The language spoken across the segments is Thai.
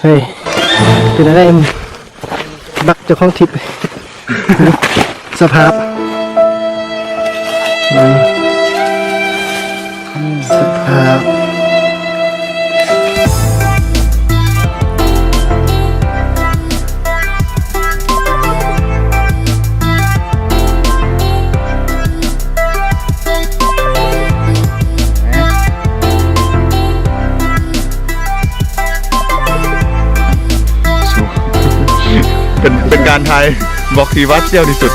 ฮ้ยเป็นอะไรบักเจ้าของทิพย์สภาพสภาพเป็นการทายบอกทีว่าเซี่ยวที่สุด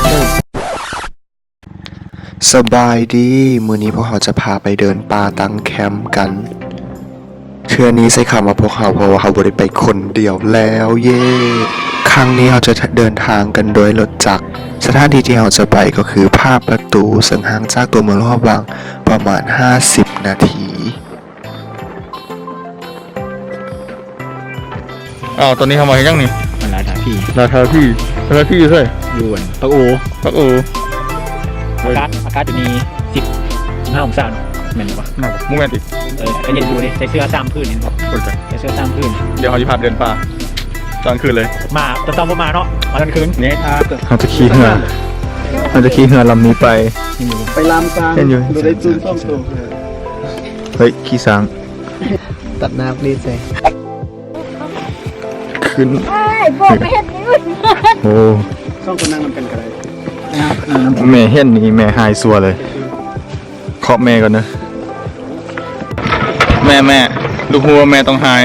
สบายดีมื้อนี้พวกเราจะพาไปเดินป่าตั้งแคมป์กันเทื่อนี้ใช้คำว่าพวกเราเพราะว่าเราบ่ได้ไปคนเดียวแล้วเย่ครั้งนี้เราจะเดินทางกันโดยรถจักรสถานที่ที่เราจะไปก็คือภาพประตูซึ่งห่างจากตัวเมืองลาดกระบังประมาณ50นาทีตอนนี้ทำอะไรยังนี่มันลาทาพี่ราคาพี่ใช่ ยวนปักโออากาศอยู่นี่15 องศาเนาะแม่นปะน่ามุ้งแมนติก็เย็นอยู่นี่ใส่เสื้อ3 พื้นนี่เนาะใส่เสื้อ3 พื้นเดี๋ยวเขาจะพาเดินป่าตอนคืนเลยมาตอนมาเนาะมาตอนคืนเนี่ยเขาจะขี่เรือลำนี้ไปลำกลางดูได้จูนซ่อมตัวเฮ้ยขี่สังตัดน้ำรีดใส่ขึ้นบอกไม่เห็นยืนโอ้ช่องคนนั่งมันเป็นอะไรแม่เห็นนี่แม่หายซัวเลยเคาะแม่ก่อนนะแม่ลูกหัวแม่ต้องหาย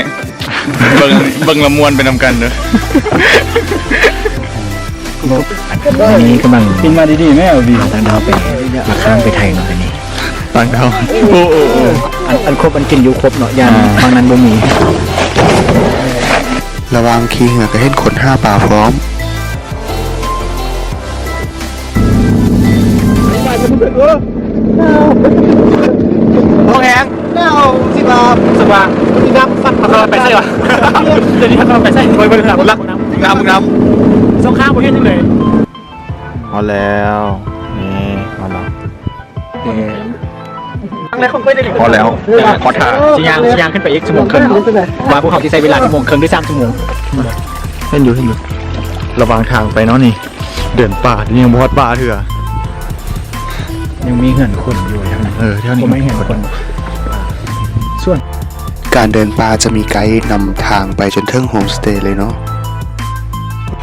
เบิ่งละมวนไปนำกันเด้อนี่กำลังกินมาดีๆแม่เอาดีต่างดาวไปมาข้างไปไทยเนาะนี่ต่างดาวโอ้อันครบอันกินอยู่ครบเนาะยานบางนั้นบ่มีระวังขี้เหงือกก็เห็นขน5ป่าพร้อมโอเคแน่เอาสิบาสบายที่น้ำฟัดไปใส่วะเดี๋ยวนี้ทำไปใส่ไปหลังน้ำสองข้างประเทศนี่เลยพอแล้วนี่พอแล้วพอแล้วขอถ่ายชิยางขึ้นไปอีกชั่วโมงครึ่งว่าพวกเขาที่ใช้เวลาชั่วโมงครึ่งด้วย3 ชั่วโมงเห็นอยู่ระวังทางไปเนาะนี่เดินป่าที่ยังบอดป่าเถอะยังมีเหินคนอยู่ทั้งนั้นเท่านี้ไม่เห็นคนส่วนการเดินป่าจะมีไกด์นำทางไปจนถึงโฮมสเตย์เลยเนาะ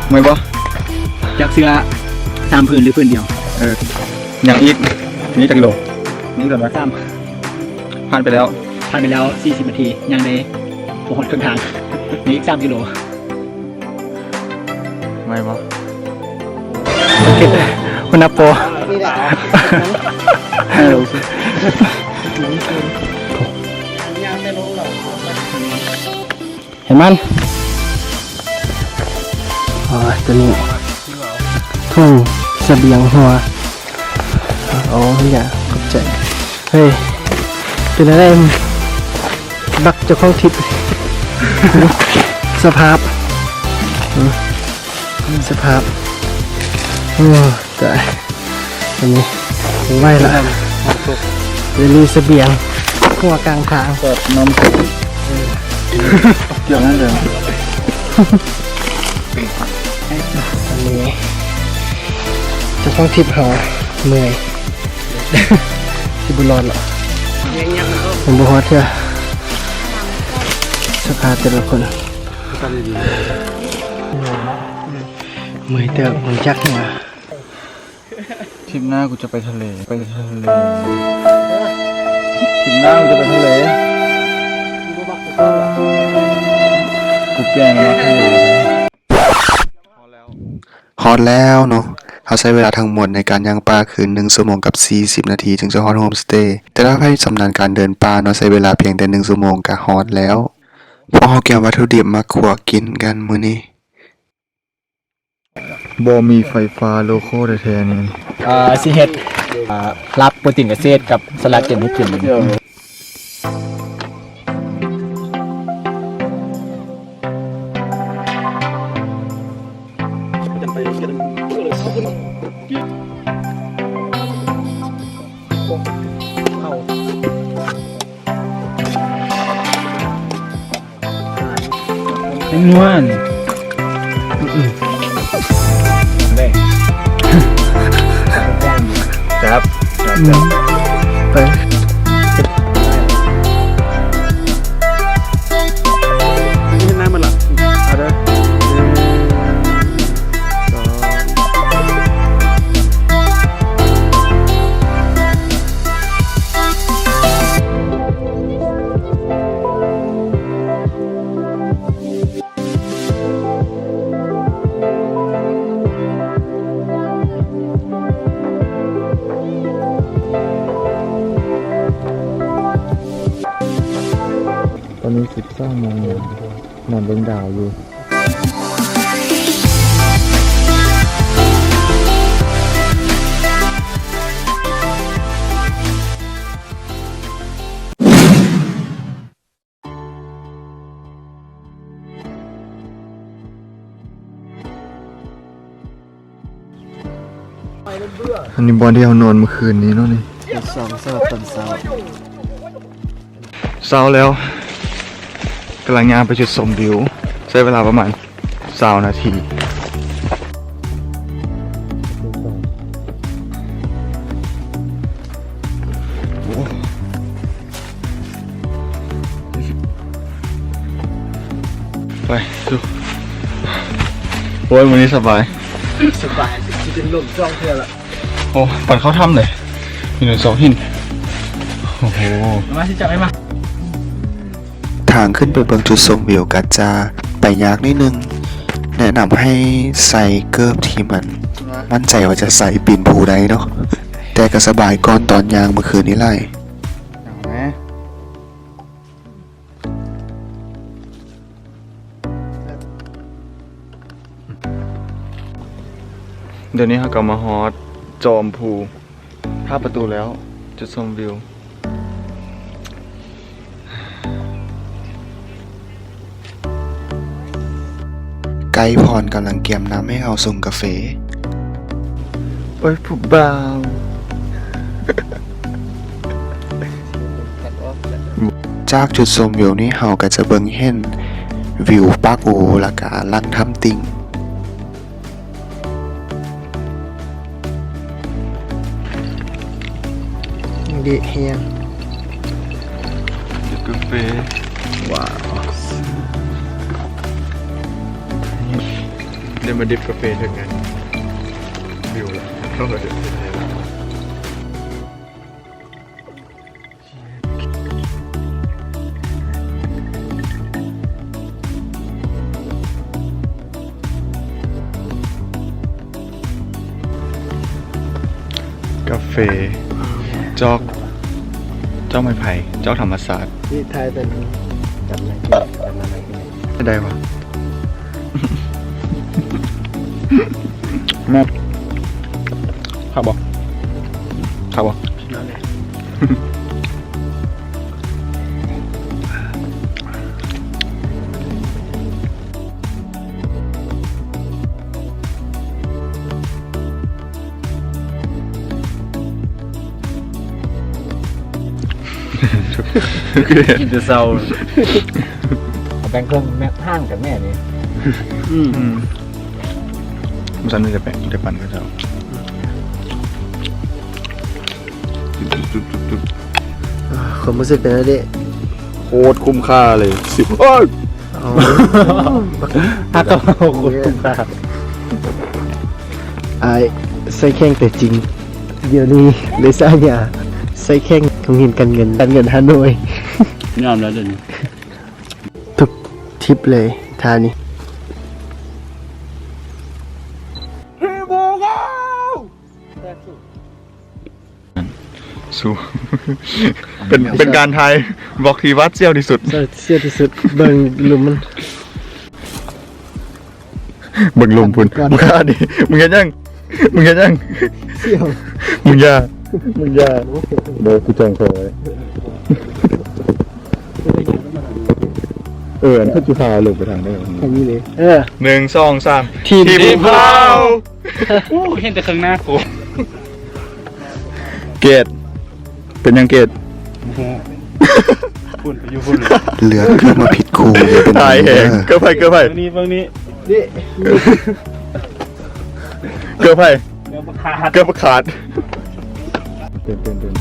ไม่บ่จากเสื้อ3 พื้นหรือพื้นเดียวอย่างอีกนี่จักรโลนี่ก่อนนะผ่านไปแล้ว40 นาทียังในโอ้โหครึ่งทางนี่อีก3 กิโลไม่บ่คุณนับโปเห็นมันตัวนี้ทุ่งเสบียงหัวโอ้ยอย่าขอบใจเฮ้ยเป็นอะไรบักเจ้าของทิพย์สภาพโอ้ตายอันนี้ไหวละเดี๋ยวนี้เสบียงหัวกลางทางเปิดน้ำอย่างนั้นเลยอันนี้จะต้องทิพย์เหรอเมื่อยที่บุรอดหรอผมบอกว่าเธอสภาพแต่ละคนเมื่อยเติบมันจักเนี่ยทริปหน้ากูจะไปทะเลทริปหน้ากูจะไปทะเลกูแกล้งมาทะเลฮอตแล้วเนาะเขาใช้เวลาทั้งหมดในการย่างปลาคืน1 ชั่วโมงกับ40 นาทีถึงจะฮอตโฮมสเตย์แต่ถ้าใครชำนาญการเดินป่าเนาะใช้เวลาเพียงแต่1 ชั่วโมงก็ฮอตแล้วพอเขาเก็บวัตถุดิบมาคั่วกินกันมื้อนี้บ่มีไฟฟ้าโลโก้แท้ๆนี่สิเฮ็ดรับโปรตีนเกษตรกับสลัดเก็บให้กิน นวลเลยครับ ไปนี่น้ำมันละเอาเด้อตอนนี้19 โมงนอนเบิ่งดาวอยู่อันนี้บอลที่เรานอนเมื่อคืนนี้เนาะนี่ สองสลับตอนเช้า เช้าแล้วกำลังงานไปจุดชมวิวใช้เวลาประมาณ20 นาทีไปดูโอ้ยวันนี้สบาย สบายที่เป็นลมจ้องเพื่อละ โอ้ปั่นเข้าถ้ำเลยมีหนึ่งสองหินโอ้โห มาที่จับไอ้มา ทางขึ้นไปเบิ่งจุดชมวิวกัจจาไปยากนิดนึง แนะนำให้ใส่เกิบที่มันมั่นใจว่าจะใส่ปีนภูได้เนาะแต่ก็สบายก่อนตอนยางเมื่อคืนนี้ไล่ เอาไหมเดี๋ยวนี้เขากลับมาฮอตจอมภูท่าประตูแล้วจุดชมวิว ไกด์พรกำลังเกียมน้ำให้เอาส่งกาแฟ โอ้ยผู้บ่าว จากจุดชมวิวนี้เฮาก็จะเบิ่งเห็นวิวปากโอและกาลังทํติง ดีเฮียง จิบกาแฟว้าวเดี๋ยวมาดิบกาแฟถึงกันวิวแล้วเข้ามาเดี๋ยวเป็นไงล่ะกาแฟจอกไม้ไผ่จอกธรรมศาสตร์ ที่ไทยเป็นจับอะไรกินจับอะไรกิน ไม่ได้วะ แม่ขับบ่ขับบ่ นั่นแหละ กินแต่เศร้าเอาแบงค์เครื่องแม่ห้างกับแม่นี่ มันสั่นจะแปะจะปั่นก็จะ ความรู้สึกเป็นอะไร โคตรคุ้มค่าเลย10โอ้ย ถ้าต้องเอาคนตุ้มตาไอ้ใส่แข้งแต่จริง เดี๋ยวนี้เลยสร้างยาใส่แข้งของหินกันเงินฮานอย ยอมแล้วเดี๋ยวนี้ ทุกทริปเลยท่านี้ สู้ เป็นการทายบอกทีวัดเซี่ยวที่สุด เสียที่สุดเบิ่งลุมมัน เบิ่งลมพุ่นมึงฆ่าดิมึงเห็นยังมึงเห็นยัง เสี่ยว มึงอย่าเดี๋ยวกูแจ้งเขาไว้ถ้าจุฬาลงไปทางได้ แค่นี้เลย 1 2 3 ทีม พวกเรา โอ้เห็นแต่ข้างหน้ากู เกตเป็นยังเกต พุ่นไปอยู่พุ่นเลย เลือกเครื่องมาผิด ครูอย่าเป็น ถ่าย เด้ เอง อ เกือบไปเกือบไป บางนี้บางนี้ดิ เกือบไป เดี๋ยวมาขาด เกือบขาดเตือน หนึ่ง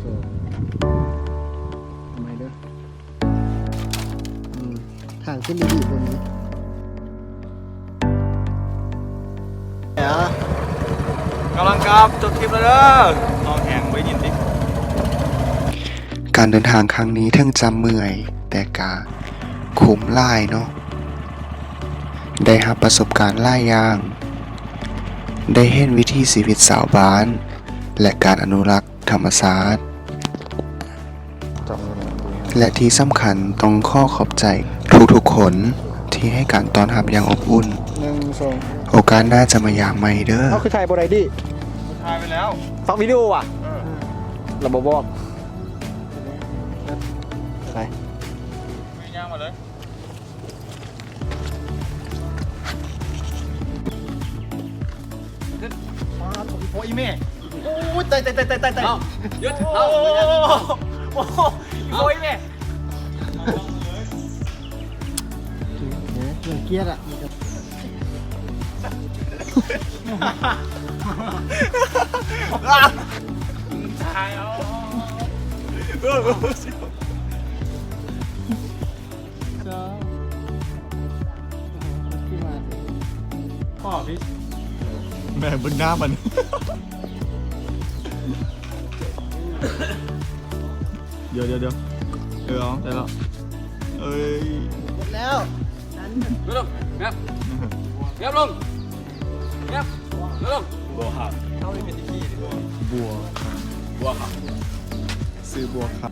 สองทำไมเด้อทางขึ้นดีๆบนนี้เดี๋ยว กำลังกลับจบคลิปแล้วเด้อนอนแข็งไว้ยินดิ การเดินทางครั้งนี้ทั้งจำเมื่อย แต่กาคุ้มหลายเนาะได้รับประสบการณ์หลายอย่าง ได้เห็นวิถีชีวิตสาวบ้าน และการอนุรักษ์ธรรมชาติและที่สำคัญต้องข้อขอบใจทุกๆคนที่ให้การต้อนรับอย่างอบอุ่น หนึ่งสอง โอกาสหน้าจะมายามใหม่เด้อ เอาคือถ่ายบนไดดิ ถ่ายไปแล้ว ฟังวิดีโอว่ะเราบอก ไป ไม่ย่างมาเลยโอ้ยแม่โอ้ยตายยึดเอาโอ้ยแม่ เรื่องเกียร์อ่ะ แม่บึ้งหน้ามันเดี๋ยวเอาได้แล้วเอ้ย หมดแล้ว บัวครับซื้อบัวครับ